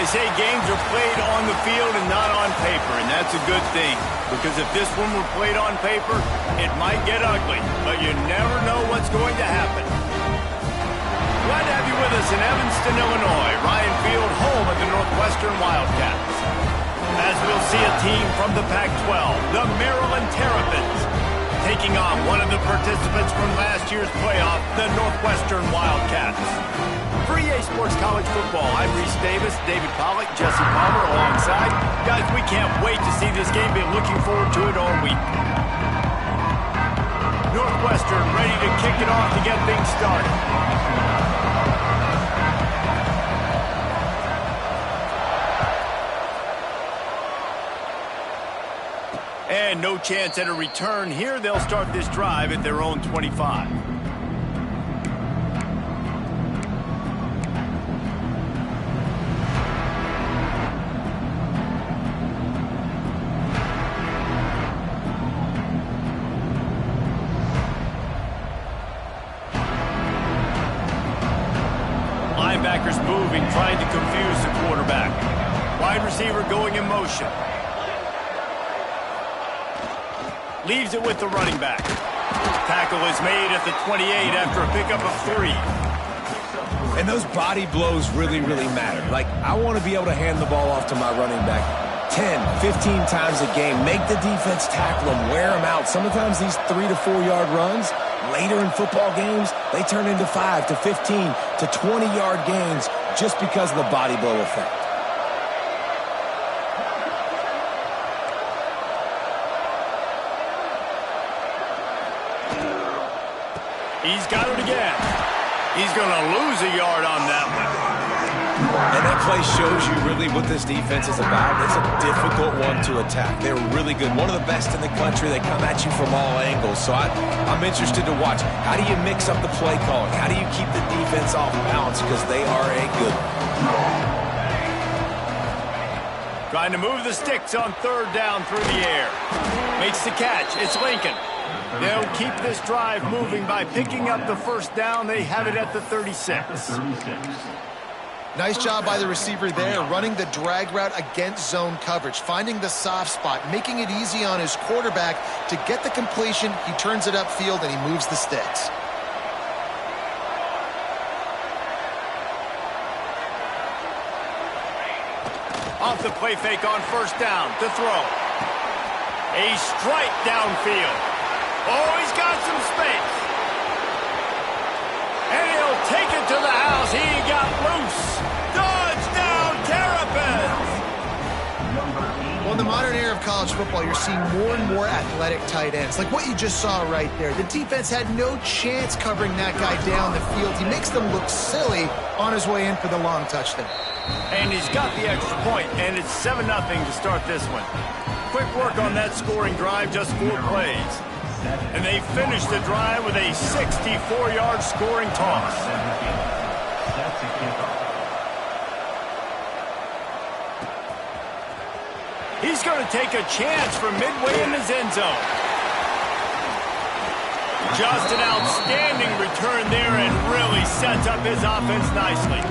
They say games are played on the field and not on paper, and that's a good thing. Because if this one were played on paper, it might get ugly, but you never know what's going to happen. Glad to have you with us in Evanston, Illinois. Ryan Field, home of the Northwestern Wildcats. As we'll see a team from the Pac-12, the Maryland Terps, taking on one of the participants from last year's playoff, the Northwestern Wildcats. For EA Sports College Football, I'm Reese Davis, David Pollack, Jesse Palmer alongside. Guys, we can't wait to see this game. Been looking forward to it all week. Northwestern ready to kick it off to get things started. And no chance at a return here. They'll start this drive at their own 25. Linebackers moving, trying to confuse the quarterback. Wide receiver going in motion. Leaves it with the running back. Tackle is made at the 28 after a pickup of 3. And those body blows really, really matter. Like, I want to be able to hand the ball off to my running back 10, 15 times a game. Make the defense tackle them, wear them out. Sometimes these 3 to 4 yard runs, later in football games, they turn into 5 to 15 to 20 yard gains just because of the body blow effect. He's got it again. He's going to lose a yard on that one. And that play shows you really what this defense is about. It's a difficult one to attack. They're really good. One of the best in the country. They come at you from all angles. So I'm interested to watch. How do you mix up the play calling? How do you keep the defense off balance? Because they are a good one. Trying to move the sticks on third down through the air. Makes the catch. It's Lincoln. They'll keep this drive moving by picking up the first down. They have it at the 36. Nice job by the receiver there, running the drag route against zone coverage, finding the soft spot, making it easy on his quarterback to get the completion. He turns it upfield and he moves the sticks. Off the play fake on first down to throw. A strike downfield. Oh, he's got some space. And he'll take it to the house. He got loose. Touchdown, Terps! Well, in the modern era of college football, you're seeing more and more athletic tight ends. Like what you just saw right there. The defense had no chance covering that guy down the field. He makes them look silly on his way in for the long touchdown. And he's got the extra point, and it's 7-0 to start this one. Quick work on that scoring drive, just 4 plays. And they finish the drive with a 64-yard scoring toss. He's going to take a chance from midway in his end zone. Just an outstanding return there and really sets up his offense nicely.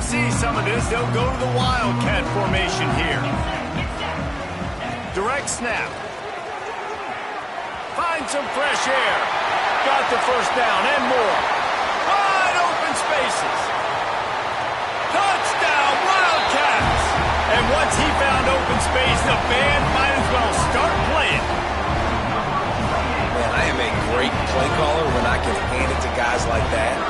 See some of this. They'll go to the Wildcat formation here. Direct snap. Find some fresh air. Got the first down and more. Wide open spaces. Touchdown, Wildcats! And once he found open space, the band might as well start playing. Man, I am a great play caller when I can hand it to guys like that.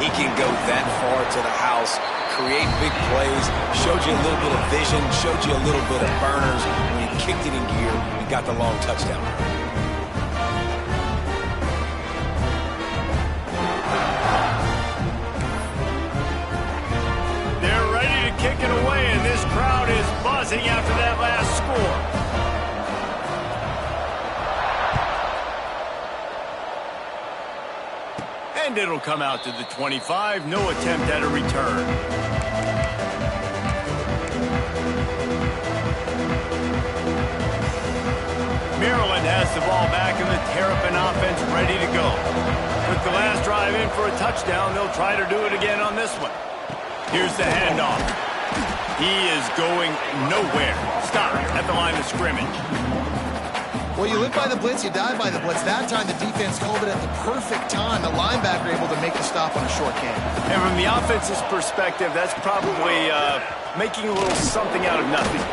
He can go that far to the house, create big plays, showed you a little bit of vision, showed you a little bit of burners. When he kicked it in gear, he got the long touchdown. They're ready to kick it away, and this crowd is buzzing after that last score. And it'll come out to the 25. No attempt at a return. Maryland has the ball back and the Terrapin offense ready to go. Took the last drive in for a touchdown. They'll try to do it again on this one. Here's the handoff. He is going nowhere. Stop at the line of scrimmage. Well, you live by the blitz, you die by the blitz. That time the defense called it at the perfect time. The linebacker able to make the stop on a short game. And from the offense's perspective, that's probably making a little something out of nothing.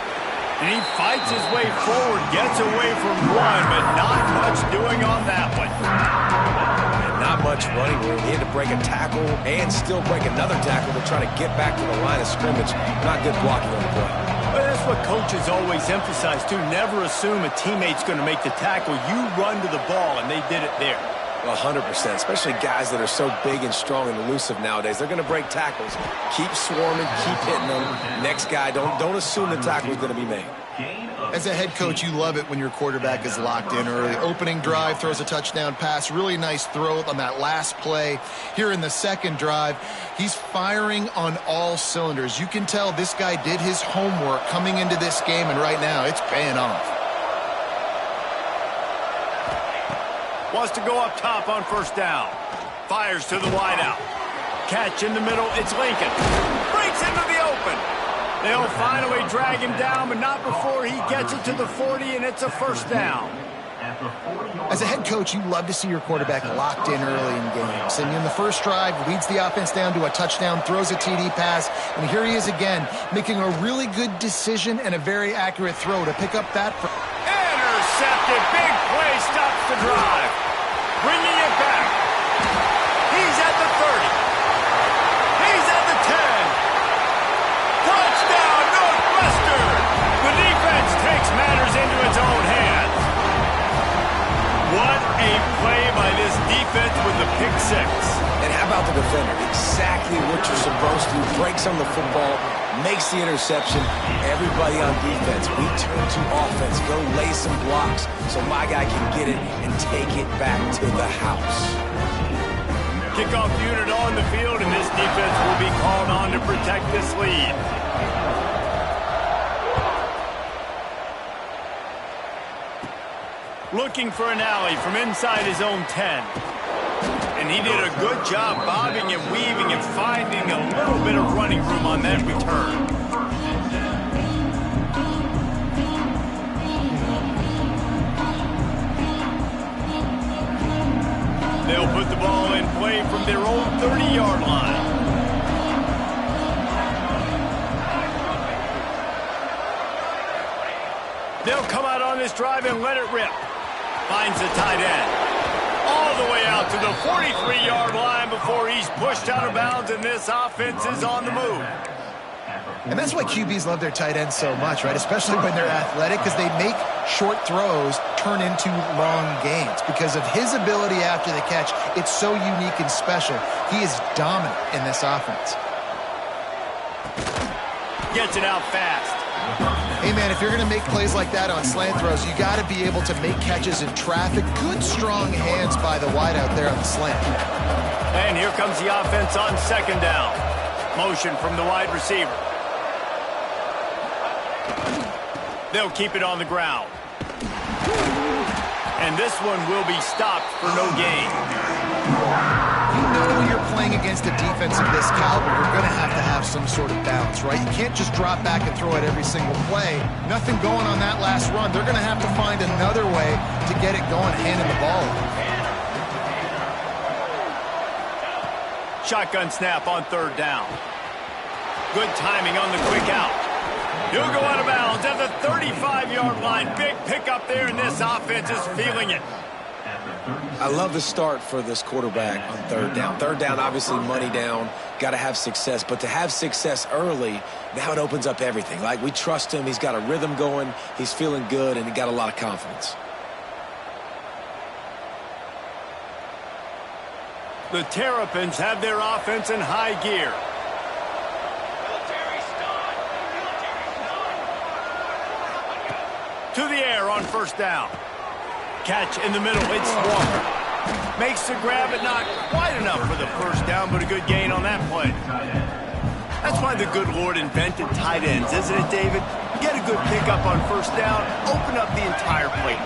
And he fights his way forward, gets away from one, but not much doing on that one. And not much running room. He had to break a tackle and still break another tackle to try to get back to the line of scrimmage. Not good blocking on the play. But that's what coaches always emphasize, too. Never assume a teammate's going to make the tackle. You run to the ball, and they did it there. 100%, especially guys that are so big and strong and elusive nowadays. They're going to break tackles. Keep swarming, keep hitting them. Next guy, don't assume the tackle is going to be made. As a head coach, you love it when your quarterback is locked in early. Opening drive, throws a touchdown pass. Really nice throw on that last play. Here in the second drive, he's firing on all cylinders. You can tell this guy did his homework coming into this game, and right now it's paying off. Wants to go up top on first down. Fires to the wideout. Catch in the middle. It's Lincoln. Breaks into the open. They'll finally drag him down, but not before he gets it to the 40, and it's a first down. As a head coach, you love to see your quarterback locked in early in games. And in the first drive, leads the offense down to a touchdown, throws a TD pass, and here he is again, making a really good decision and a very accurate throw to pick up that. Intercepted. Big play stops the drive. Bringing it back. He's at the 30. He's at the 10. Touchdown, Northwestern. The defense takes matters into its own hands. What a play by this defense with the pick six. And how about the defender? Exactly what you're supposed to. Breaks on the football, makes the interception. Everybody on defense, we turn to offense. Go lay some blocks so my guy can get it and take it back to the house. Kickoff unit on the field, and this defense will be called on to protect this lead. Looking for an alley from inside his own 10. And he did a good job bobbing and weaving and finding a little bit of running room on that return. They'll put the ball in play from their own 30-yard line. They'll come out on this drive and let it rip. Finds the tight end. All the way out to the 43-yard line before he's pushed out of bounds, and this offense is on the move. And that's why QBs love their tight ends so much, right? Especially when they're athletic, because they make short throws turn into long gains. Because of his ability after the catch, it's so unique and special. He is dominant in this offense. Gets it out fast. Hey, man, if you're going to make plays like that on slant throws, you got to be able to make catches in traffic. Good, strong hands by the wideout there on the slant. And here comes the offense on second down. Motion from the wide receiver. They'll keep it on the ground. And this one will be stopped for no gain. You know when you're playing against a defense of this caliber, you're going to have some sort of balance, right? You can't just drop back and throw it every single play. Nothing going on that last run. They're going to have to find another way to get it going, handing the ball off. Shotgun snap on third down. Good timing on the quick out. He'll go out of bounds at the 35-yard line. Big pickup there, and this offense is feeling it. I love the start for this quarterback on third down. Third down, obviously money down, got to have success. But to have success early, now it opens up everything. Like, we trust him. He's got a rhythm going. He's feeling good, and he got a lot of confidence. The Terrapins have their offense in high gear. To the air on first down. Catch in the middle. It's Walker. Makes the grab, but not quite enough for the first down, but a good gain on that play. That's why the good Lord invented tight ends, isn't it, David? Get a good pickup on first down, open up the entire plate.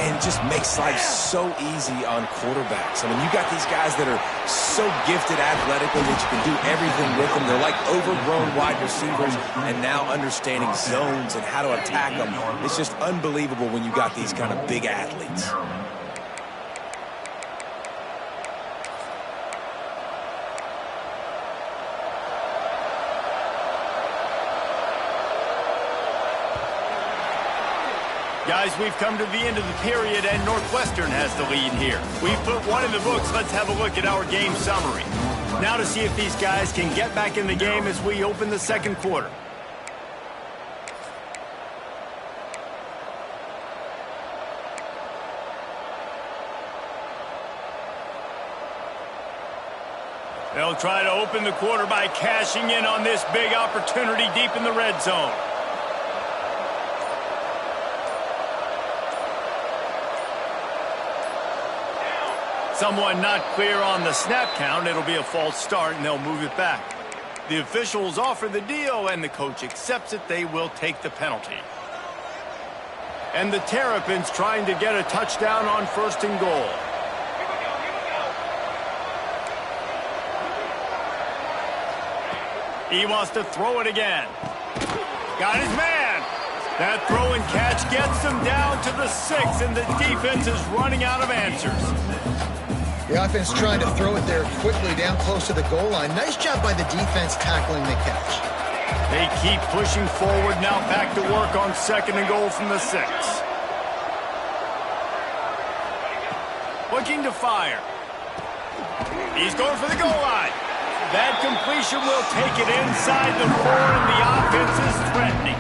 And just makes life so easy on quarterbacks. I mean, you got these guys that are so gifted athletically that you can do everything with them. They're like overgrown wide receivers, and now understanding zones and how to attack them. It's just unbelievable when you got these kind of big athletes. Guys, we've come to the end of the period, and Northwestern has the lead here. We've put one in the books. Let's have a look at our game summary. Now to see if these guys can get back in the game as we open the second quarter. They'll try to open the quarter by cashing in on this big opportunity deep in the red zone. Someone not clear on the snap count. It'll be a false start, and they'll move it back. The officials offer the deal, and the coach accepts it. They will take the penalty. And the Terrapins trying to get a touchdown on first and goal. He wants to throw it again. Got his man. That throw and catch gets them down to the 6, and the defense is running out of answers. The offense trying to throw it there quickly down close to the goal line. Nice job by the defense tackling the catch. They keep pushing forward, now back to work on second and goal from the 6. Looking to fire. He's going for the goal line. That completion will take it inside the 4, and the offense is threatening.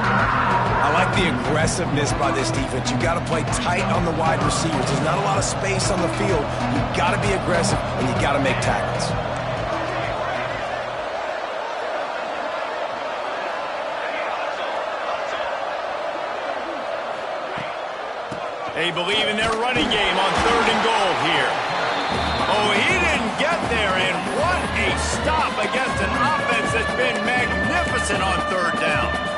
I like the aggressiveness by this defense. You've got to play tight on the wide receivers. There's not a lot of space on the field. You've got to be aggressive, and you've got to make tackles. They believe in their running game on third and goal here. Oh, he didn't get there, and what a stop against an offense that's been magnificent on third down.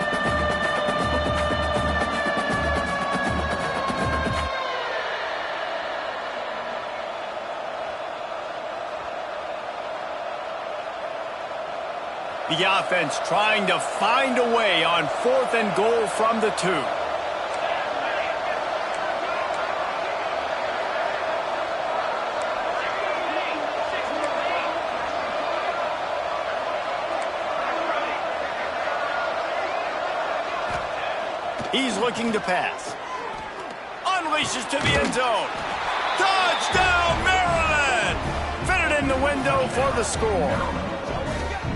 The offense trying to find a way on fourth and goal from the 2. He's looking to pass. Unleashes to the end zone. Touchdown, Maryland! Fitted in the window for the score.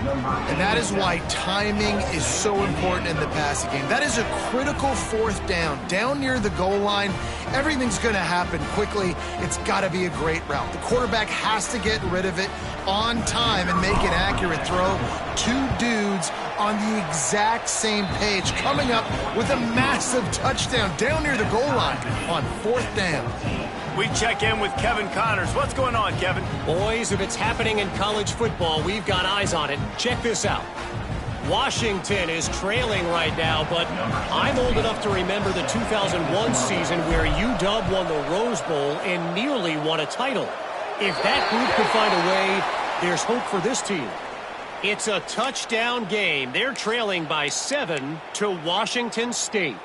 And that is why timing is so important in the passing game. That is a critical fourth down. Down near the goal line, everything's going to happen quickly. It's got to be a great route. The quarterback has to get rid of it on time and make an accurate throw. 2 dudes on the exact same page, coming up with a massive touchdown down near the goal line on fourth down. We check in with Kevin Connors. What's going on, Kevin? Boys, if it's happening in college football, we've got eyes on it. Check this out. Washington is trailing right now, but I'm old enough to remember the 2001 season where UW won the Rose Bowl and nearly won a title. If that group could find a way, there's hope for this team. It's a touchdown game. They're trailing by 7 to Washington State.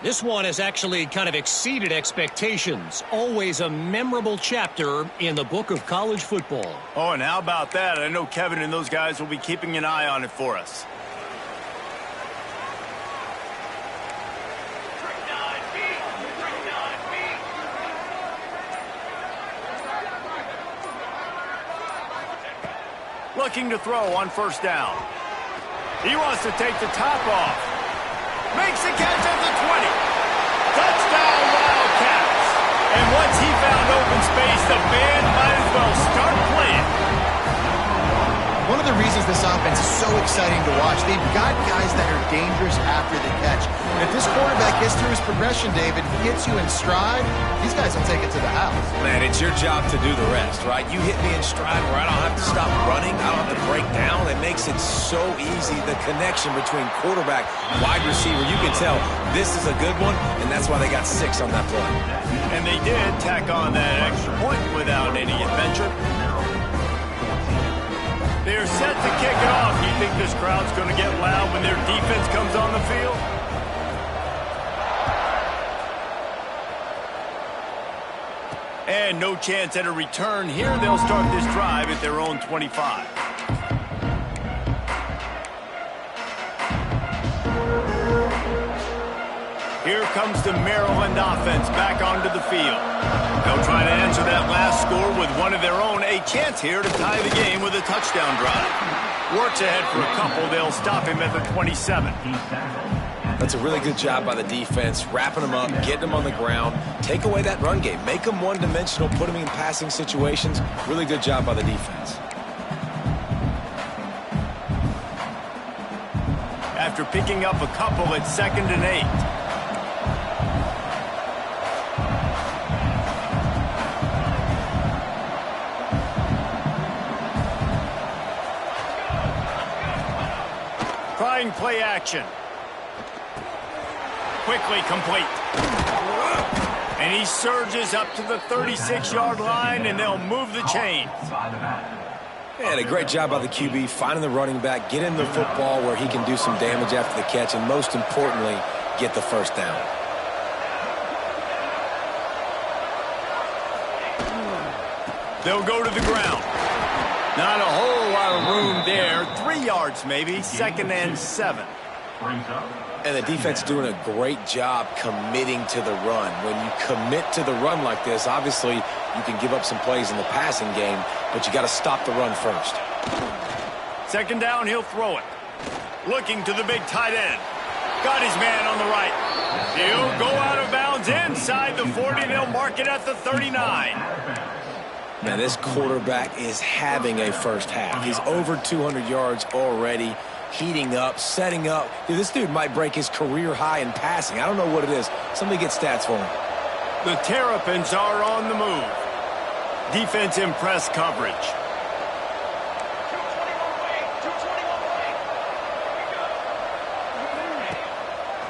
This one has actually kind of exceeded expectations. Always a memorable chapter in the book of college football. Oh, and how about that? I know Kevin and those guys will be keeping an eye on it for us. Looking to throw on first down. He wants to take the top off. Makes the catch at the 20. Touchdown, Wildcats. And once he found open space, the band might as well start playing. One of the reasons this offense is so exciting to watch, they've got guys that are dangerous after the catch. And if this quarterback gets through his progression, David, gets you in stride, these guys will take it to the house. Man, it's your job to do the rest, right? You hit me in stride where I don't have to stop running. I don't have to break down. It makes it so easy. The connection between quarterback, wide receiver, you can tell this is a good one, and that's why they got 6 on that play. And they did tack on that extra point without any adventure. They're set to kick it off. Do you think this crowd's going to get loud when their defense comes on the field? And no chance at a return here. They'll start this drive at their own 25. Here comes the Maryland offense back onto the field. They'll try to answer that last score with one of their own. A chance here to tie the game with a touchdown drive. Works ahead for a couple. They'll stop him at the 27. That's a really good job by the defense, wrapping them up, getting them on the ground. Take away that run game. Make them one-dimensional, put them in passing situations. Really good job by the defense. After picking up a couple, it's 2nd and 8. Trying play action. Quickly complete. And he surges up to the 36-yard line, and they'll move the chains. And a great job by the QB, finding the running back, getting the football where he can do some damage after the catch, and most importantly, get the first down. They'll go to the ground. Not a whole lot of room there. 3 yards maybe. 2nd and 7. And the defense doing a great job committing to the run. When you commit to the run like this, obviously you can give up some plays in the passing game, but you got to stop the run first. 2nd down, he'll throw it. Looking to the big tight end. Got his man on the right. He'll go out of bounds inside the 40. They'll mark it at the 39. Man, this quarterback is having a first half. He's over 200 yards already, heating up, setting up. Dude, this dude might break his career high in passing. I don't know what it is. Somebody get stats for him. The Terrapins are on the move. Defense in press coverage.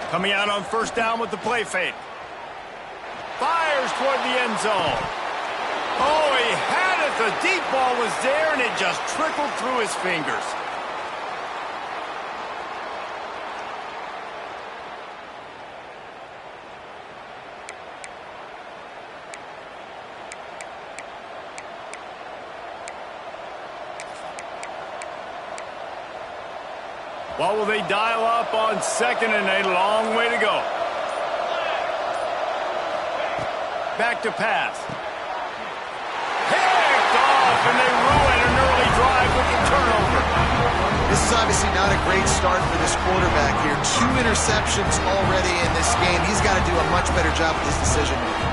Coming out on 1st down with the play fake. Fires toward the end zone. Oh, he had it. The deep ball was there, and it just trickled through his fingers. What will they dial up on 2nd and 8? Long way to go. Back to pass. Picked off, and they ruin an early drive with the turnover. This is obviously not a great start for this quarterback here. 2 interceptions already in this game. He's got to do a much better job with his decision making.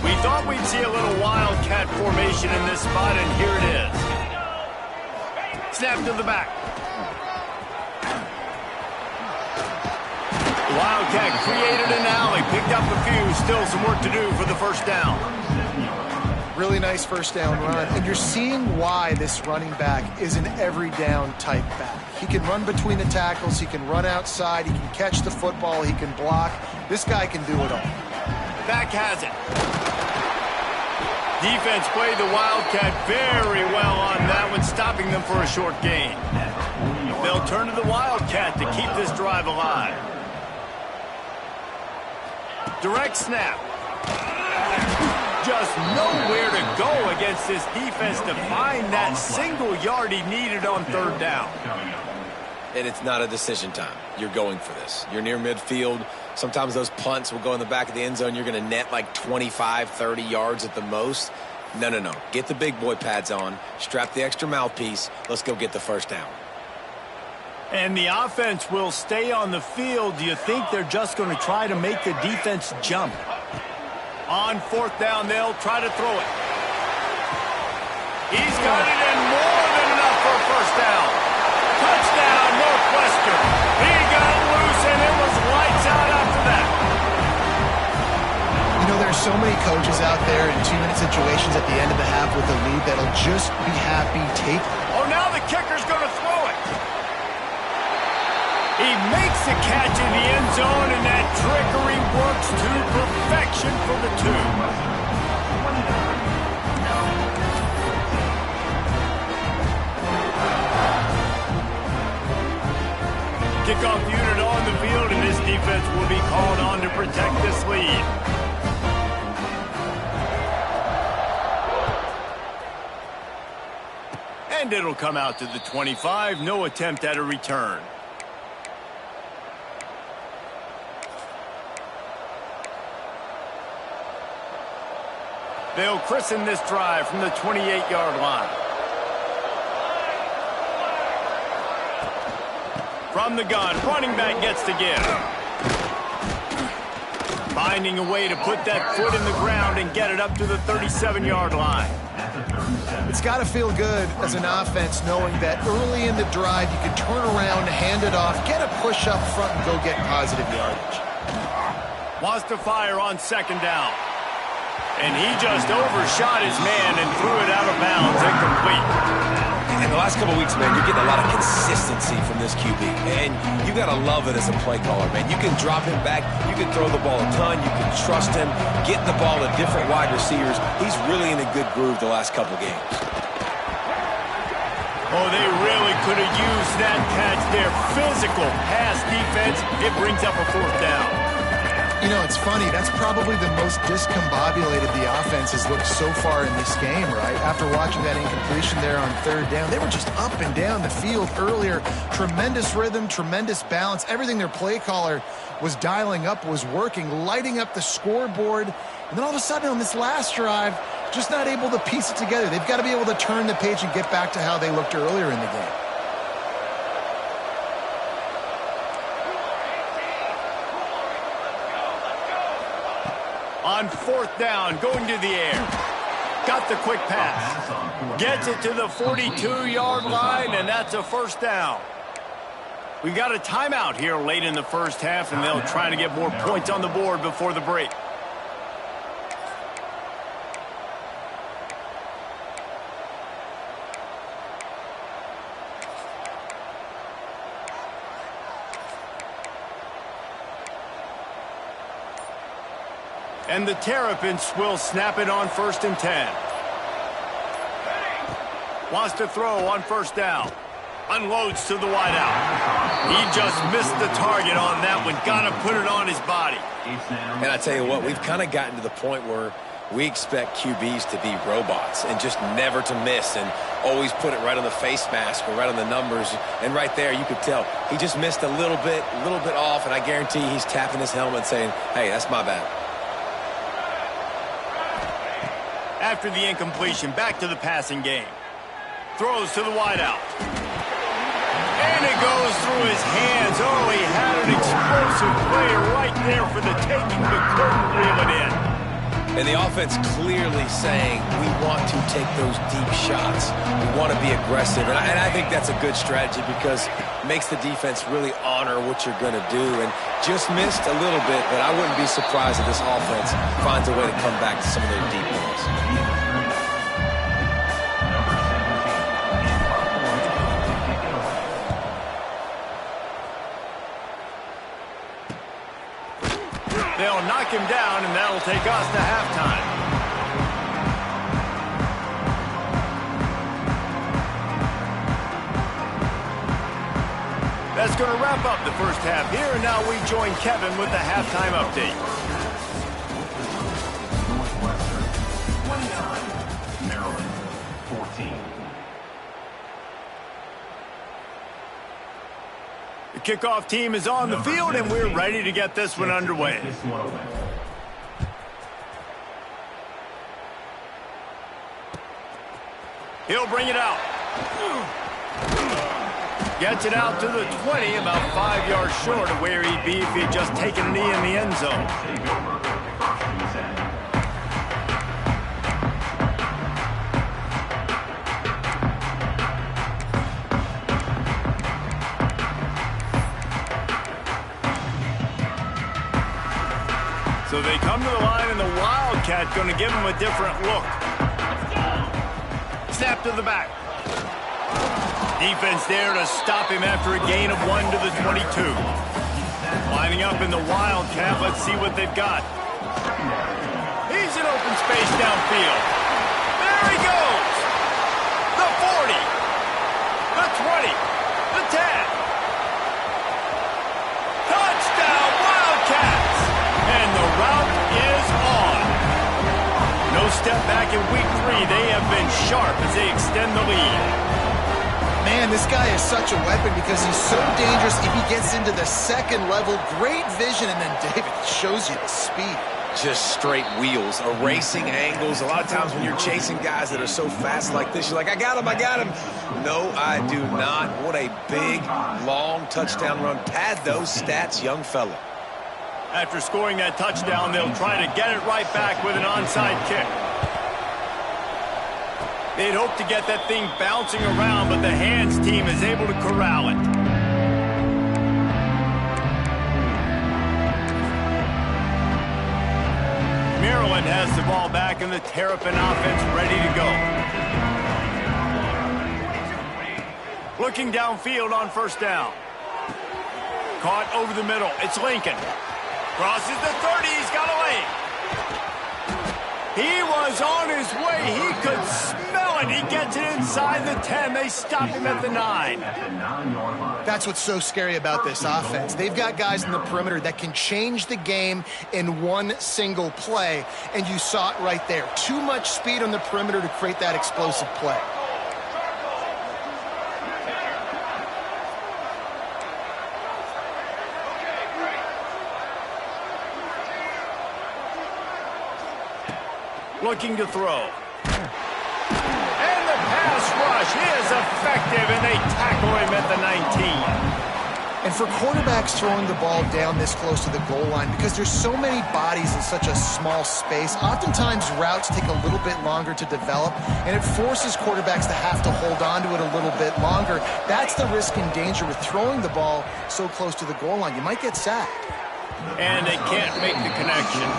We thought we'd see a little wildcat formation in this spot, and here it is. Snap to the back. Wildcat created an alley, picked up a few, still some work to do for the 1st down. Really nice 1st down run, and you're seeing why this running back is an every down type back. He can run between the tackles, he can run outside, he can catch the football, he can block. This guy can do it all. Back has it. Defense played the Wildcat very well on that one, stopping them for a short gain. They'll turn to the Wildcat to keep this drive alive. Direct snap. Just nowhere to go against this defense to find that single yard he needed on 3rd down. And it's not a decision time. You're going for this. You're near midfield. Sometimes those punts will go in the back of the end zone. You're going to net like 25, 30 yards at the most. No, no, no. Get the big boy pads on. Strap the extra mouthpiece. Let's go get the 1st down. And the offense will stay on the field. Do you think they're just going to try to make the defense jump? On fourth down, they'll try to throw it. He's got it in more than enough for a first down. Touchdown, Northwestern. He got loose, and it was lights out after that. You know, there's so many coaches out there in 2-minute situations at the end of the half with a lead that'll just be happy take. Oh, now the kicker's going to throw it. He makes the catch in the end zone, and that trickery works to perfection for the 2. Kickoff unit on the field, and this defense will be called on to protect this lead. And it'll come out to the 25. No attempt at a return. They'll christen this drive from the 28-yard line. From the gun, running back gets to give. Finding a way to put that foot in the ground and get it up to the 37-yard line. It's got to feel good as an offense knowing that early in the drive you can turn around, hand it off, get a push up front, and go get positive yardage. Wants to fire on second down. And he just overshot his man and threw it out of bounds, incomplete. In the last couple of weeks, man, you're getting a lot of consistency from this QB. And you got to love it as a play caller, man. You can drop him back. You can throw the ball a ton. You can trust him. Get the ball to different wide receivers. He's really in a good groove the last couple games. Oh, they really could have used that catch there. Physical pass defense. It brings up a fourth down. You know, it's funny. That's probably the most discombobulated the offense has looked so far in this game, right? After watching that incompletion there on third down, they were just up and down the field earlier. Tremendous rhythm, tremendous balance. Everything their play caller was dialing up was working, lighting up the scoreboard. And then all of a sudden on this last drive, just not able to piece it together. They've got to be able to turn the page and get back to how they looked earlier in the game. On fourth down, going to the air. Got the quick pass. Gets it to the 42-yard line, and that's a first down. We got a timeout here late in the first half, and they'll try to get more points on the board before the break. And the Terps will snap it on 1st and 10. Wants to throw on first down. Unloads to the wideout. He just missed the target on that one. Got to put it on his body. And I tell you what, we've kind of gotten to the point where we expect QBs to be robots and just never to miss and always put it right on the face mask or right on the numbers. And right there, you could tell he just missed a little bit off, and I guarantee he's tapping his helmet saying, hey, that's my bad. After the incompletion, back to the passing game. Throws to the wideout. And it goes through his hands. Oh, he had an explosive play right there for the taking, but couldn't reel it in. And the offense clearly saying, we want to take those deep shots. We want to be aggressive. And I think that's a good strategy because it makes the defense really honor what you're going to do. And just missed a little bit, but I wouldn't be surprised if this offense finds a way to come back to some of those deep balls. They'll knock him down, and that'll take us to halftime. That's going to wrap up the first half here, and now we join Kevin with the halftime update. Northwestern, Maryland, 14. The kickoff team is on the field, and we're ready to get this one underway. He'll bring it out. Gets it out to the 20, about 5 yards short of where he'd be if he had just taken a knee in the end zone. So they come to the line, and the Wildcat going to give him a different look. Snap to the back. Defense there to stop him after a gain of 1 to the 22. Lining up in the Wildcat. Let's see what they've got. He's in open space downfield. There he goes. The 40. The 20. The 10. Touchdown, Wildcats. And the route is on. No step back in week 3. They have been sharp as they extend the lead. Man, this guy is such a weapon because he's so dangerous if he gets into the second level. Great vision, and then David shows you the speed. Just straight wheels, erasing angles. A lot of times when you're chasing guys that are so fast like this, you're like, I got him, I got him. No, I do not. What a big, long touchdown run. Pad those stats, young fella. After scoring that touchdown, they'll try to get it right back with an onside kick. They'd hope to get that thing bouncing around, but the hands team is able to corral it. Maryland has the ball back, and the Terrapin offense ready to go. Looking downfield on first down. Caught over the middle. It's Lincoln. Crosses the 30. He's got a lane. He was on his way. He could smell it. He gets it inside the 10. They stop him at the 9. That's what's so scary about this offense. They've got guys in the perimeter that can change the game in one single play, and you saw it right there. Too much speed on the perimeter to create that explosive play. Looking to throw. And the pass rush is effective, and they tackle him at the 19. And for quarterbacks throwing the ball down this close to the goal line, because there's so many bodies in such a small space, oftentimes routes take a little bit longer to develop, and it forces quarterbacks to have to hold on to it a little bit longer. That's the risk and danger with throwing the ball so close to the goal line. You might get sacked. And they can't make the connection.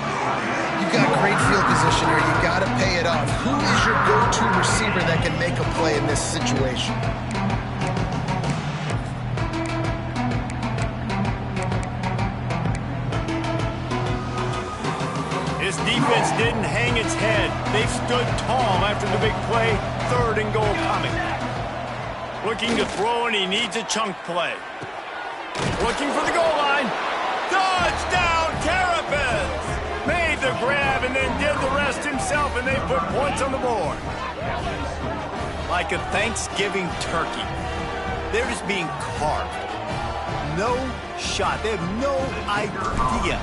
You've got great field position here. You've got to pay it off. Who is your go-to receiver that can make a play in this situation? This defense didn't hang its head. They stood tall after the big play. 3rd and goal coming. Looking to throw, and he needs a chunk play. Looking for the goal line. Touchdown, Terrapins! Made the grab and then did the rest himself, and they put points on the board. Like a Thanksgiving turkey. They're just being carved. No shot. They have no idea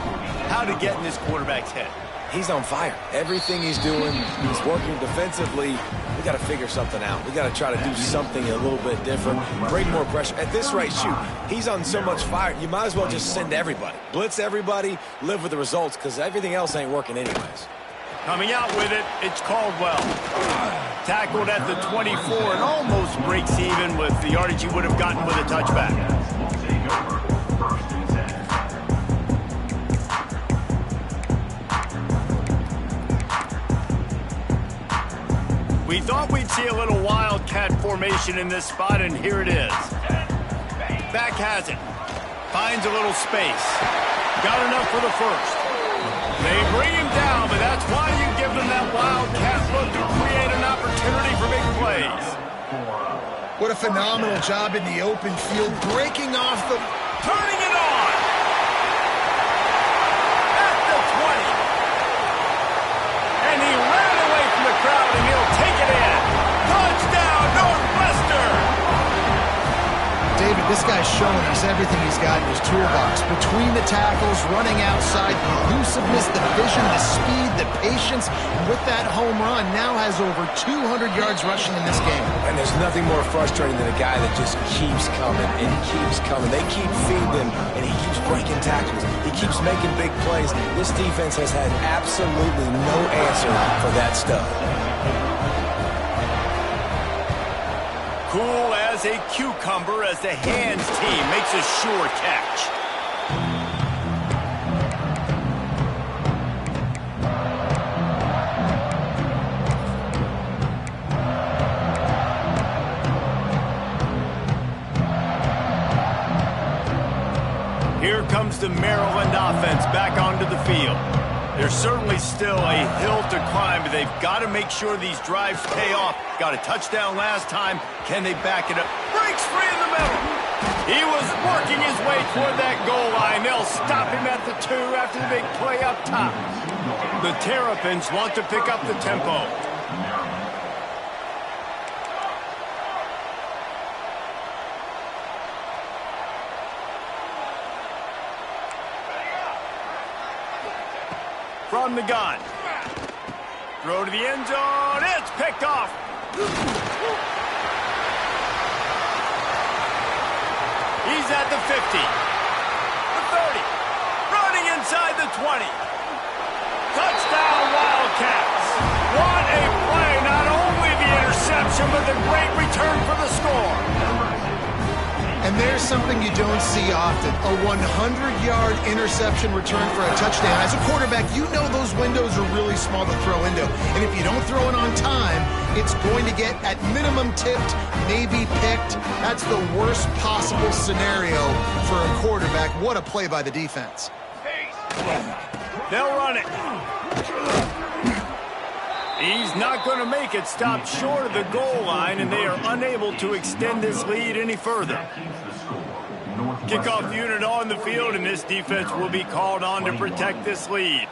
how to get in this quarterback's head. He's on fire. Everything he's doing, he's working defensively. We got to figure something out. We got to try to do something a little bit different, bring more pressure. At this rate, shoot, he's on so much fire, you might as well just send everybody. Blitz everybody, live with the results, because everything else ain't working anyways. Coming out with it, it's Caldwell. Tackled at the 24 and almost breaks even with the yardage he would have gotten with a touchback. We thought we'd see a little Wildcat formation in this spot, and here it is. Back has it. Finds a little space. Got enough for the first. They bring him down, but that's why you give them that Wildcat look to create an opportunity for big plays. What a phenomenal job in the open field, breaking off the... Turning it on! At the 20. And he ran away from the crowd, and he'll take it in. Touchdown, Northwestern! David, This guy's showing us everything he's got in his toolbox. Between the tackles, running outside, the elusiveness, the vision, the speed, the patience. And with that home run, now has over 200 yards rushing in this game. And there's nothing more frustrating than a guy that just keeps coming and keeps coming. They keep feeding him, and he keeps breaking tackles. He keeps making big plays. This defense has had absolutely no answer for that stuff. Cool as a cucumber as the hands team makes a sure catch. Here comes the Maryland offense back onto the field. There's certainly still a hill to climb, but they've got to make sure these drives pay off. Got a touchdown last time. Can they back it up? Breaks free in the middle. He was working his way toward that goal line. They'll stop him at the 2 after the big play up top. The Terrapins want to pick up the tempo. From the gun. Throw to the end zone. It's picked off. He's at the 50. The 30. Running inside the 20. Touchdown Wildcats. What a play. Not only the interception, but the great return for the score. And there's something you don't see often, a 100-yard interception return for a touchdown. As a quarterback, you know those windows are really small to throw into. And if you don't throw it on time, it's going to get, at minimum, tipped, maybe picked. That's the worst possible scenario for a quarterback. What a play by the defense. They'll run it. He's not going to make it. Stop short of the goal line, and they are unable to extend this lead any further. Kickoff unit on the field, and this defense will be called on to protect this lead.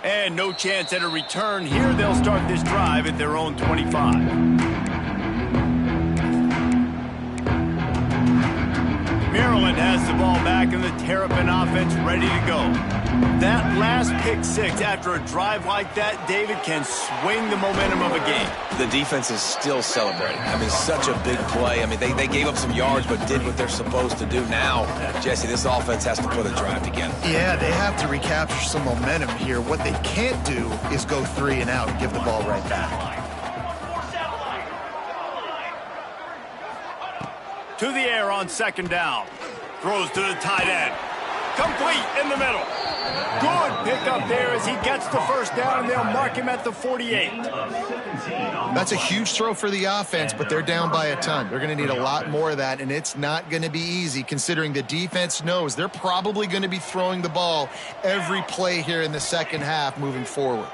And no chance at a return here. They'll start this drive at their own 25. Maryland has the ball back, and the Terrapin offense ready to go. That last pick six after a drive like that, David, can swing the momentum of a game. The defense is still celebrating. I mean, such a big play. I mean, they gave up some yards but did what they're supposed to do. Now, Jesse, this offense has to put a drive together. Yeah, they have to recapture some momentum here. What they can't do is go 3 and out and give the ball right back. To the air on second down. Throws to the tight end. Complete in the middle. Good pickup there as he gets the first down, and they'll mark him at the 48. That's a huge throw for the offense, but they're down by a ton. They're going to need a lot more of that, and it's not going to be easy considering the defense knows they're probably going to be throwing the ball every play here in the second half moving forward.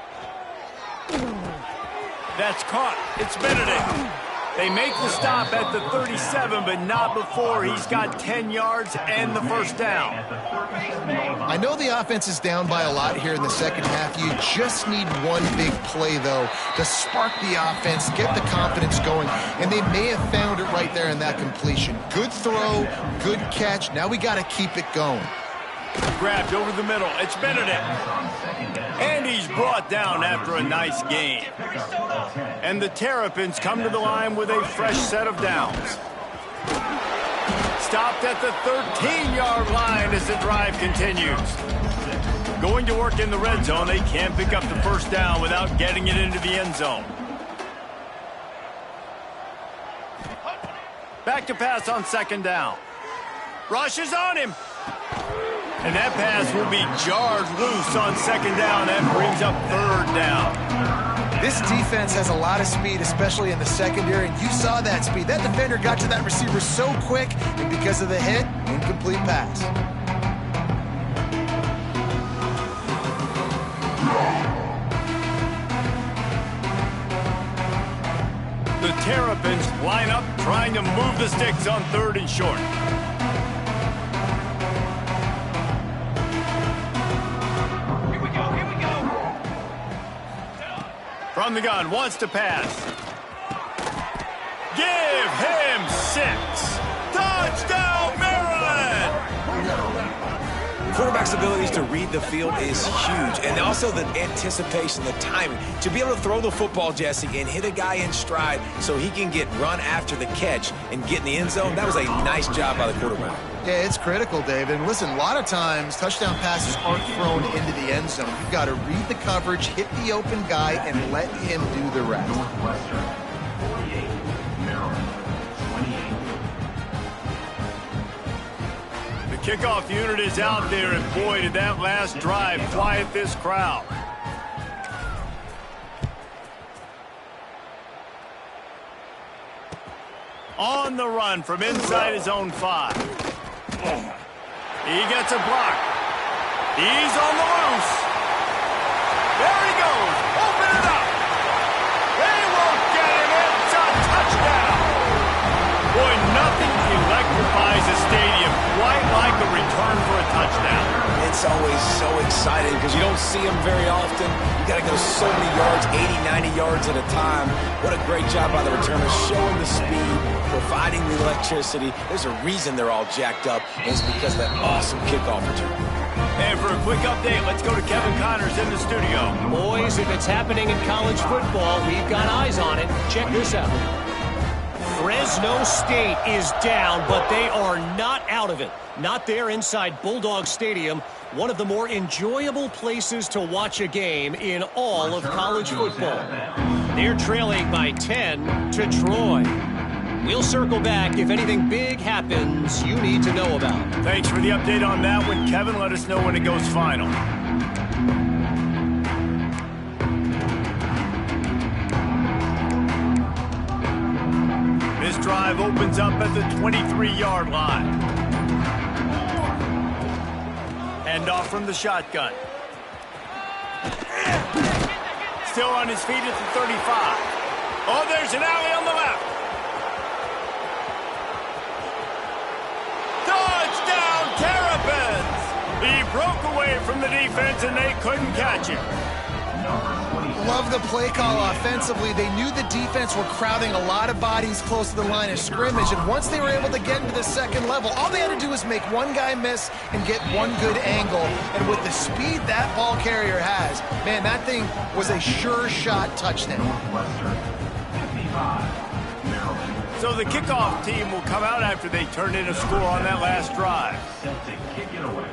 That's caught. It's Benedict. They make the stop at the 37, but not before he's got 10 yards and the first down. I know the offense is down by a lot here in the second half. You just need one big play, though, to spark the offense, get the confidence going, and they may have found it right there in that completion. Good throw, good catch. Now we got to keep it going. Grabbed over the middle. It's Benedict. And he's brought down after a nice gain. And the Terrapins come to the line with a fresh set of downs. Stopped at the 13-yard line as the drive continues. Going to work in the red zone. They can't pick up the first down without getting it into the end zone. Back to pass on second down. Rush is on him. And that pass will be jarred loose on second down. That brings up third down. This defense has a lot of speed, especially in the secondary, and you saw that speed. That defender got to that receiver so quick, and because of the hit, incomplete pass. The Terrapins line up, trying to move the sticks on third and short. From the gun, wants to pass. Give him 6. Touchdown, Maryland! Quarterback's abilities to read the field is huge, and also the anticipation, the timing. To be able to throw the football, Jesse, and hit a guy in stride so he can get run after the catch and get in the end zone, that was a nice job by the quarterback. Yeah, it's critical, David. And listen, a lot of times touchdown passes aren't thrown into the end zone. You've got to read the coverage, hit the open guy, and let him do the rest. Northwestern 48, Maryland 28. The kickoff unit is out there, and boy, did that last drive quiet this crowd. On the run from inside his own 5. He gets a block. He's on the loose. There he goes. Open it up. They won't get him. It's a touchdown. Boy, nothing electrifies a stadium quite like a return for a touchdown. It's always so exciting because you don't see them very often. You got to go so many yards, 80, 90 yards at a time. What a great job by the returner, showing the speed, providing the electricity. There's a reason they're all jacked up, and it's because of that awesome kickoff return. And for a quick update, let's go to Kevin Connors in the studio. Boys, if it's happening in college football, we've got eyes on it. Check this out. Fresno State is down, but they are not out of it. Not there inside Bulldog Stadium, one of the more enjoyable places to watch a game in all of college football. They're trailing by 10 to Troy. We'll circle back if anything big happens you need to know about. Thanks for the update on that one, Kevin. Let us know when it goes final. This drive opens up at the 23-yard line. Handoff from the shotgun. Still on his feet at the 35. Oh, there's an alley on the left. Touchdown, Terrapins! He broke away from the defense and they couldn't catch him. Love the play call offensively. They knew the defense were crowding a lot of bodies close to the line of scrimmage, and once they were able to get into the second level, all they had to do was make one guy miss and get one good angle. And with the speed that ball carrier has, man, that thing was a sure shot touchdown. Northwestern 55, Maryland So the kickoff team will come out after they turn in a score on that last drive. set to kick it away.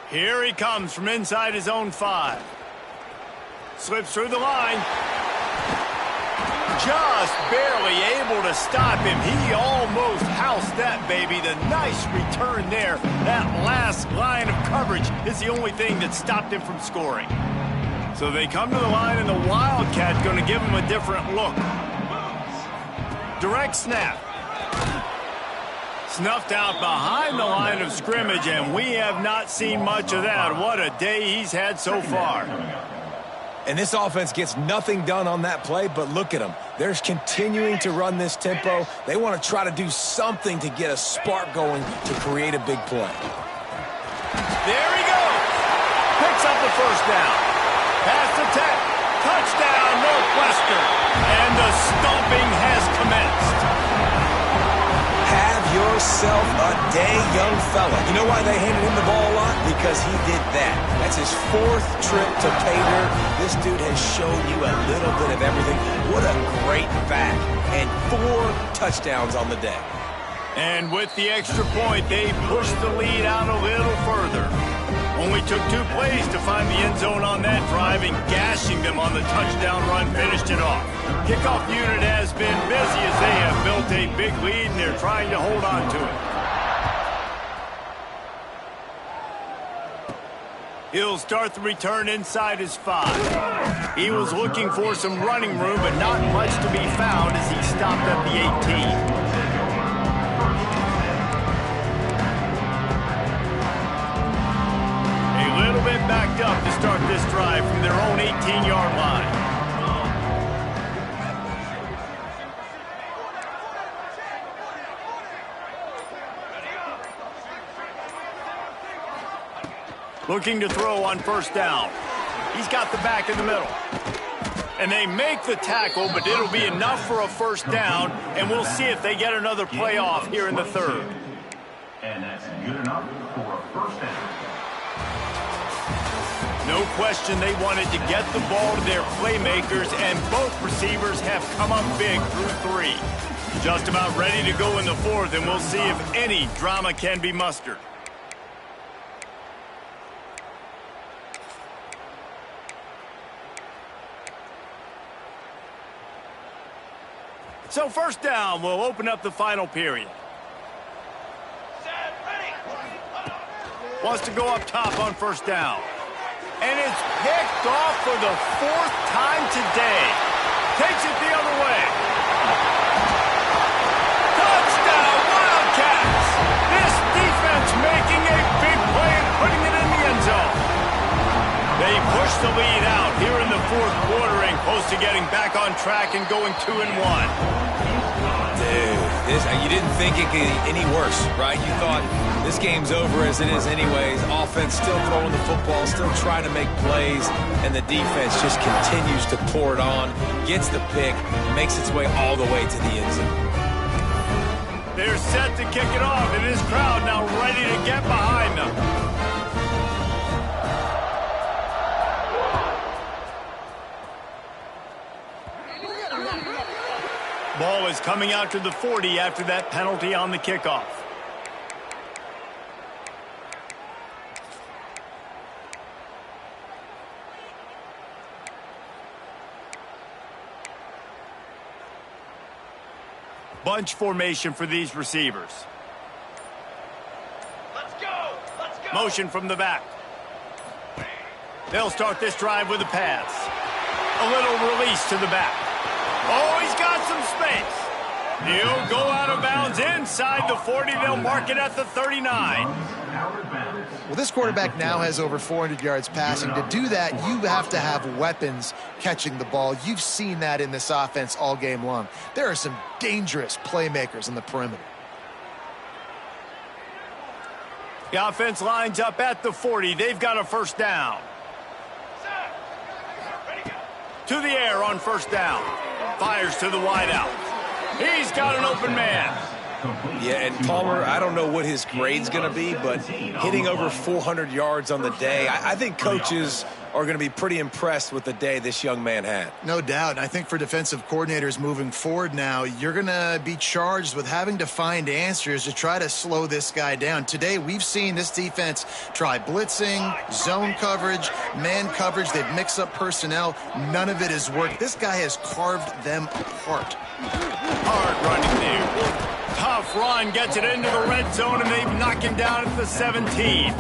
Here he comes from inside his own 5. Slips through the line. Just barely able to stop him. He almost housed that baby. The nice return there. That last line of coverage is the only thing that stopped him from scoring. So they come to the line, and the Wildcat's going to give him a different look. Direct snap. Snuffed out behind the line of scrimmage, and we have not seen much of that. What a day he's had so far. And this offense gets nothing done on that play, but look at them. They're continuing to run this tempo. They want to try to do something to get a spark going to create a big play. There he goes. Picks up the first down. Pass to Tech. Touchdown, Northwestern. And the stomping has commenced. Have yourself a day, young fella. You know why they handed him the ball a lot? Because he did that. That's his 4th trip to pay dirt. This dude has shown you a little bit of everything. What a great back. And 4 touchdowns on the day. And with the extra point, they pushed the lead out a little further. Only took 2 plays to find the end zone on that drive, and gashing them on the touchdown run finished it off. Kickoff unit has been busy as they have built a big lead, and they're trying to hold on to it. He'll start the return inside his 5. He was looking for some running room, but not much to be found as he stopped at the 18. Backed up to start this drive from their own 18-yard line. Looking to throw on first down. He's got the back in the middle. And they make the tackle, but it'll be enough for a first down, and we'll see if they get another play off here in the third. And that's good enough for a first down. No question they wanted to get the ball to their playmakers, and both receivers have come up big through 3. Just about ready to go in the fourth, and we'll see if any drama can be mustered. So first down, we'll open up the final period. Wants to go up top on first down. And it's picked off for the 4th time today. Takes it the other way. Touchdown, Wildcats! This defense making a big play and putting it in the end zone. They push the lead out here in the 4th quarter and close to getting back on track and going 2-1. Dude, you didn't think it could get any worse, right? You thought this game's over as it is anyways. Offense still throwing the football, still trying to make plays, and the defense just continues to pour it on, gets the pick, makes its way all the way to the end zone. They're set to kick it off, and this crowd now ready to get behind them. Ball is coming out to the 40 after that penalty on the kickoff. Bunch formation for these receivers. Let's go! Let's go! Motion from the back. They'll start this drive with a pass. A little release to the back. Oh, he's got some space. He'll go out of bounds inside the 40. They'll mark it at the 39. Well, this quarterback now has over 400 yards passing. To do that, you have to have weapons catching the ball. You've seen that in this offense all game long. There are some dangerous playmakers on the perimeter. The offense lines up at the 40. They've got a first down. To the air on first down. Fires to the wideout. He's got an open man. Yeah, and Palmer, I don't know what his grade's going to be, but hitting over 400 yards on the day, I think coaches are going to be pretty impressed with the day this young man had. No doubt. And I think for defensive coordinators moving forward now, you're going to be charged with having to find answers to try to slow this guy down. Today, we've seen this defense try blitzing, zone coverage, man coverage. They've mixed up personnel. None of it has worked. This guy has carved them apart. Hard running there. Tough run, gets it into the red zone, and they knock him down at the 17.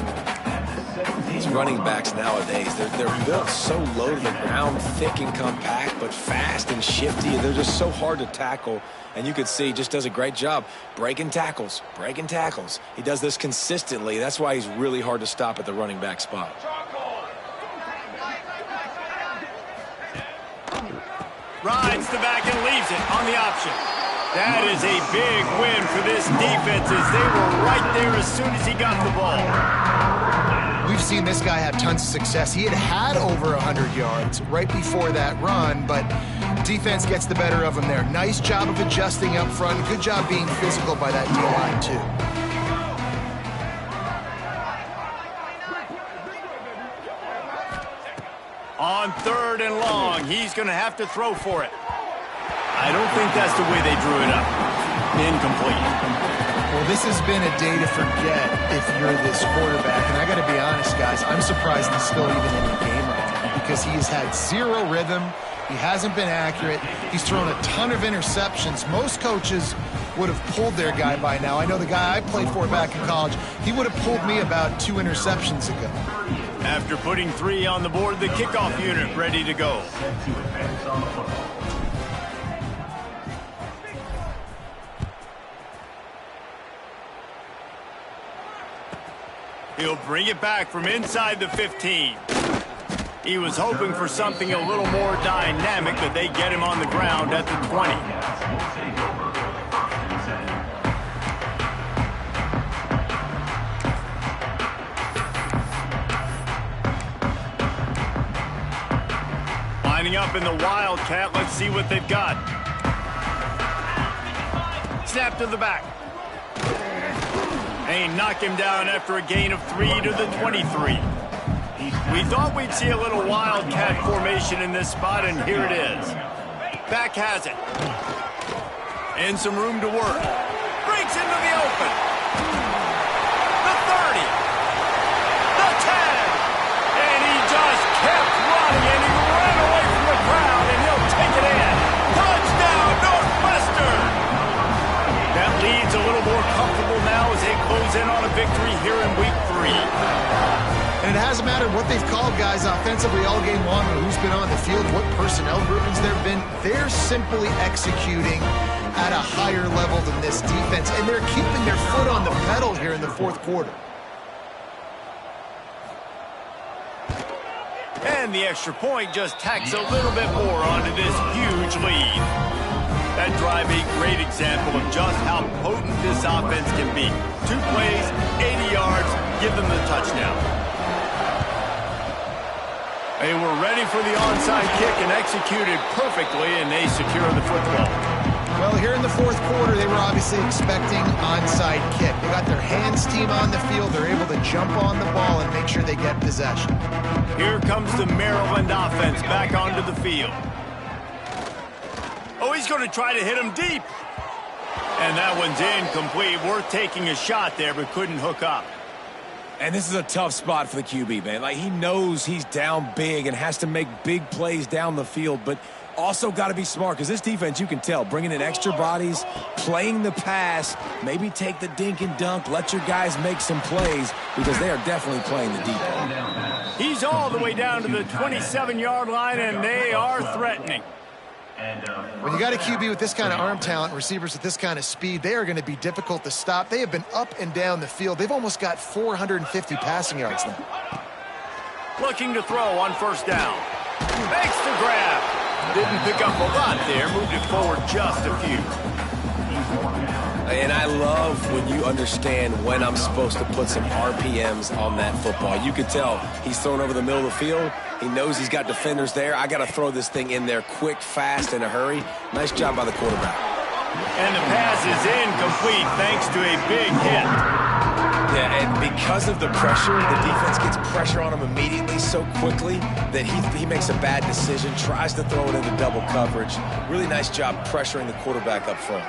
These running backs nowadays, they're built so low to the ground, thick and compact, but fast and shifty. They're just so hard to tackle, and you could see he just does a great job breaking tackles, breaking tackles. He does this consistently. That's why he's really hard to stop at the running back spot. Rides the back and leaves it on the option. That is a big win for this defense as they were right there as soon as he got the ball. We've seen this guy have tons of success. He had over 100 yards right before that run, but defense gets the better of him there. Nice job of adjusting up front. Good job being physical by that D-line, too. On 3rd and long, he's going to have to throw for it. I don't think that's the way they drew it up. Incomplete. Well, this has been a day to forget if you're this quarterback. And I got to be honest, guys, I'm surprised he's still even in the game right now because he has had zero rhythm. He hasn't been accurate. He's thrown a ton of interceptions. Most coaches would have pulled their guy by now. I know the guy I played for back in college, he would have pulled me about 2 interceptions ago. After putting 3 on the board, the kickoff unit ready to go. He'll bring it back from inside the 15. He was hoping for something a little more dynamic, but they get him on the ground at the 20. Lining up in the Wildcat. Let's see what they've got. Snap to the back. And knock him down after a gain of 3 to the 23. We thought we'd see a little Wildcat formation in this spot, and here it is. Back has it. And some room to work. Breaks into the open. The 30. The 10. And he just kept running, and he ran away from the crowd, and he'll take it in. Touchdown, Northwestern. That lead's a little more comfortable now as they close in on a victory here in week 3. And it hasn't mattered what they've called guys offensively all game long or who's been on the field, what personnel groupings there have been. They're simply executing at a higher level than this defense, and they're keeping their foot on the pedal here in the fourth quarter. And the extra point just tacks a little bit more onto this huge lead. That drive a great example of just how potent this offense can be. 2 plays, 80 yards, give them the touchdown. They were ready for the onside kick and executed perfectly, and they secure the football. Well, here in the fourth quarter, they were obviously expecting onside kick. They got their hands team on the field. They're able to jump on the ball and make sure they get possession. Here comes the Maryland offense back onto the field. Oh, he's going to try to hit him deep. And that one's incomplete. Worth taking a shot there, but couldn't hook up. And this is a tough spot for the QB, man. Like, he knows he's down big and has to make big plays down the field, but also got to be smart because this defense, you can tell, bringing in extra bodies, playing the pass, maybe take the dink and dunk, let your guys make some plays because they are definitely playing the deep ball. He's all the way down to the 27-yard line, and they are threatening. When you got a QB with this kind of arm talent, receivers with this kind of speed, they are going to be difficult to stop. They have been up and down the field. They've almost got 450 passing yards now. Looking to throw on first down. Makes the grab. Didn't pick up a lot there. Moved it forward just a few. And I love when you understand when I'm supposed to put some RPMs on that football. You could tell he's thrown over the middle of the field. He knows he's got defenders there. I got to throw this thing in there quick, fast, in a hurry. Nice job by the quarterback. And the pass is incomplete thanks to a big hit. Yeah, and because of the pressure, the defense gets pressure on him immediately so quickly that he makes a bad decision, tries to throw it into double coverage. Really nice job pressuring the quarterback up front.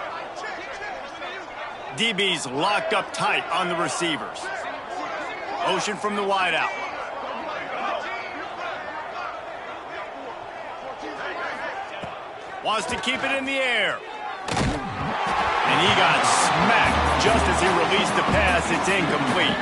DB's locked up tight on the receivers. Motion from the wideout. Wants to keep it in the air. And he got smacked just as he released the pass. It's incomplete.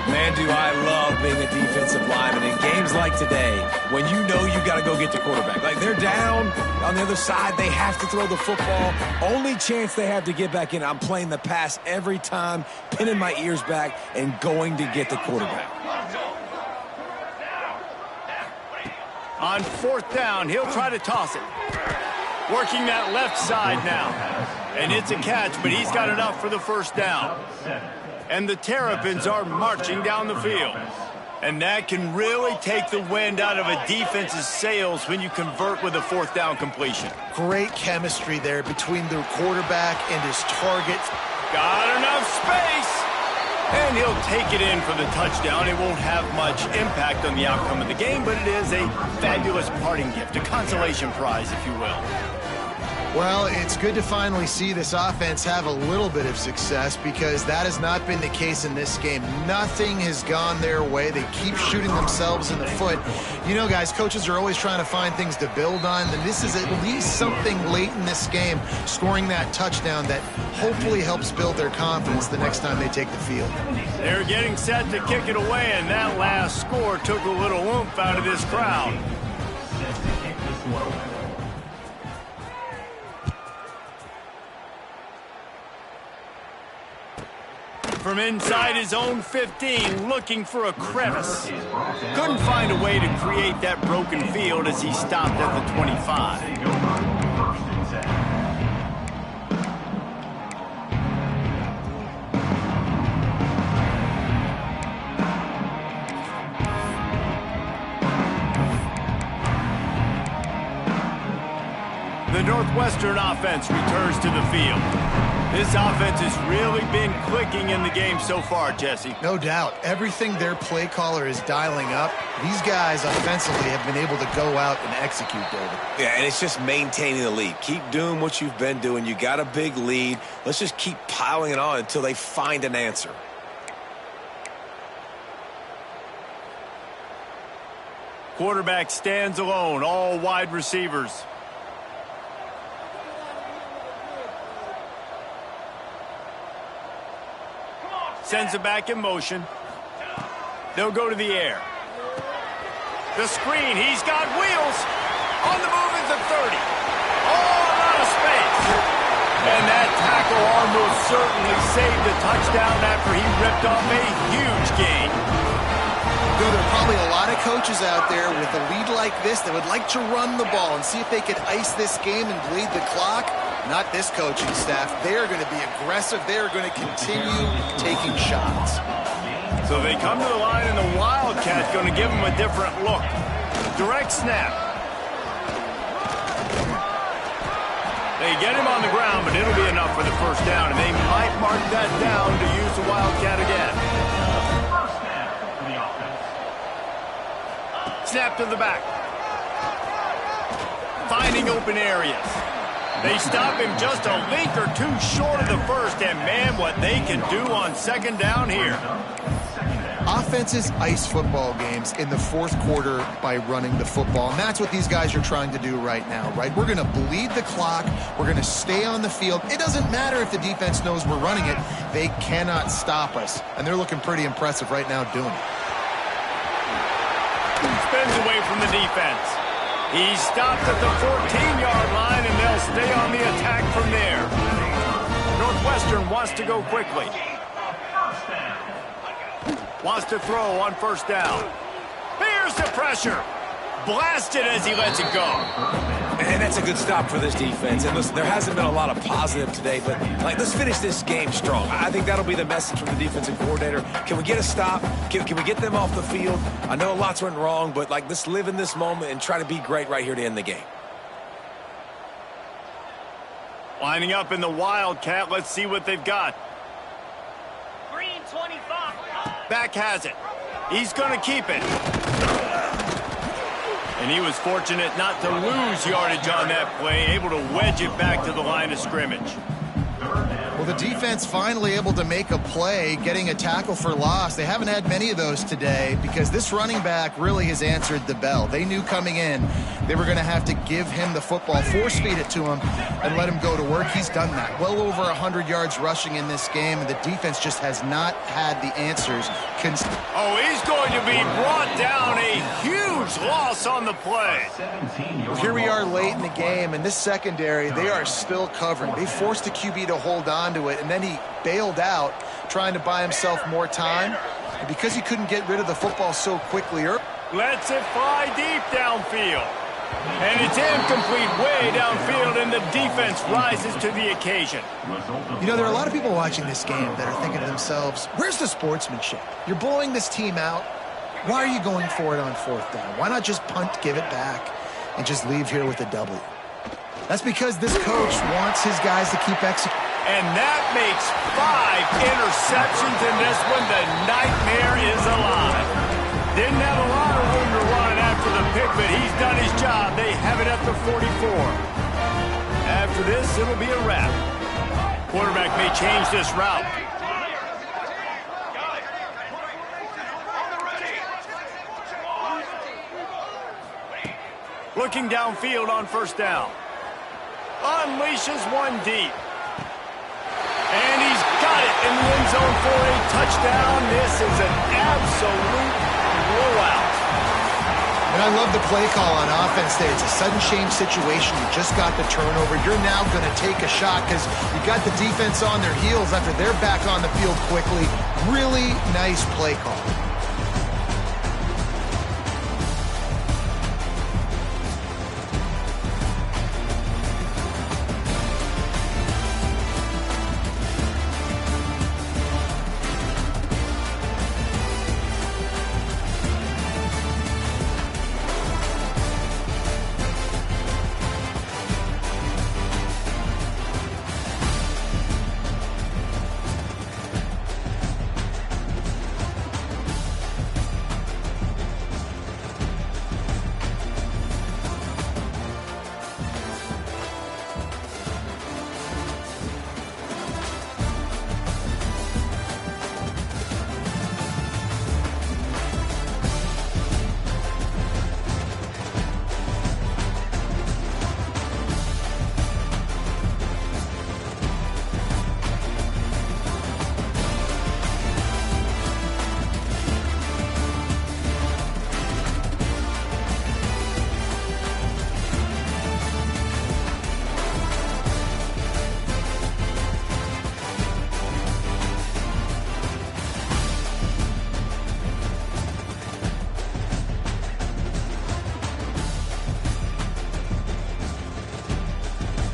Man, do I love being a defensive lineman in games like today when you know you got to go get the quarterback. Like, they're down on the other side. They have to throw the football. Only chance they have to get back in. I'm playing the pass every time, pinning my ears back and going to get the quarterback. On fourth down, he'll try to toss it. Working that left side now. And it's a catch, but he's got enough for the first down. And the Terrapins are marching down the field. And that can really take the wind out of a defense's sails when you convert with a fourth down completion. Great chemistry there between the quarterback and his target. Got enough space. And he'll take it in for the touchdown. It won't have much impact on the outcome of the game, but it is a fabulous parting gift, a consolation prize, if you will. Well, it's good to finally see this offense have a little bit of success because that has not been the case in this game. Nothing has gone their way. They keep shooting themselves in the foot. You know, guys, coaches are always trying to find things to build on, and this is at least something late in this game, scoring that touchdown that hopefully helps build their confidence the next time they take the field. They're getting set to kick it away, and that last score took a little oomph out of this crowd. From inside his own 15, looking for a crevice. Couldn't find a way to create that broken field as he stopped at the 25. Northwestern offense returns to the field. This offense has really been clicking in the game so far, Jesse. No doubt. Everything their play caller is dialing up, these guys offensively have been able to go out and execute, David. Yeah, and it's just maintaining the lead. Keep doing what you've been doing. You got a big lead. Let's just keep piling it on until they find an answer. Quarterback stands alone, all wide receivers. Sends it back in motion. They'll go to the air. The screen, he's got wheels. On the move is the 30. Oh, a lot of space. And that tackle arm will certainly save the touchdown after he ripped off a huge gain. There are probably a lot of coaches out there with a lead like this that would like to run the ball and see if they could ice this game and bleed the clock. Not this coaching staff. They are going to be aggressive. They are going to continue taking shots. So they come to the line, and the Wildcat's going to give them a different look. Direct snap. They get him on the ground, but it'll be enough for the first down, and they might mark that down to use the Wildcat again. Snap to the back. Finding open areas. They stop him just a link or two short of the first, and man, what they can do on second down here. Offenses ice football games in the fourth quarter by running the football, and that's what these guys are trying to do right now, right? We're going to bleed the clock. We're going to stay on the field. It doesn't matter if the defense knows we're running it. They cannot stop us, and they're looking pretty impressive right now doing it. Spins away from the defense. He stopped at the 14-yard line, and they'll stay on the attack from there. Northwestern wants to go quickly. Wants to throw on first down. Here's the pressure. Blasted as he lets it go. And that's a good stop for this defense. And listen, there hasn't been a lot of positive today, but let's finish this game strong. I think that'll be the message from the defensive coordinator. Can we get a stop? Can we get them off the field? I know lots went wrong, but let's live in this moment and try to be great right here to end the game. Lining up in the Wildcat. Let's see what they've got. Green 25. Back has it. He's going to keep it. And he was fortunate not to lose yardage on that play, able to wedge it back to the line of scrimmage. Well, the defense finally able to make a play, getting a tackle for loss. They haven't had many of those today because this running back really has answered the bell. They knew coming in they were going to have to give him the football, force-feed it to him, and let him go to work. He's done that. Well over 100 yards rushing in this game, and the defense just has not had the answers. Oh, he's going to be brought down. A huge loss on the play. Well, here we are late in the game, and this secondary, they are still covering. They forced the QB to hold on to it, and then he bailed out trying to buy himself more time. And because he couldn't get rid of the football so quickly, lets it fly deep downfield. And it's incomplete way downfield, and the defense rises to the occasion. You know, there are a lot of people watching this game that are thinking to themselves, where's the sportsmanship? You're blowing this team out. Why are you going for it on fourth down? Why not just punt, give it back, and just leave here with a W? That's because this coach wants his guys to keep executing. And that makes 5 interceptions in this one. The nightmare is alive. Didn't have a lot of room to run after the pick, but he's done his job. They have it at the 44. After this, it'll be a wrap. Quarterback may change this route. Looking downfield on first down. Unleashes one deep. And he's got it in the end zone for a touchdown. This is an absolute blowout. And I love the play call on offense there. It's a sudden change situation. You just got the turnover. You're now going to take a shot because you got the defense on their heels after they're back on the field quickly. Really nice play call.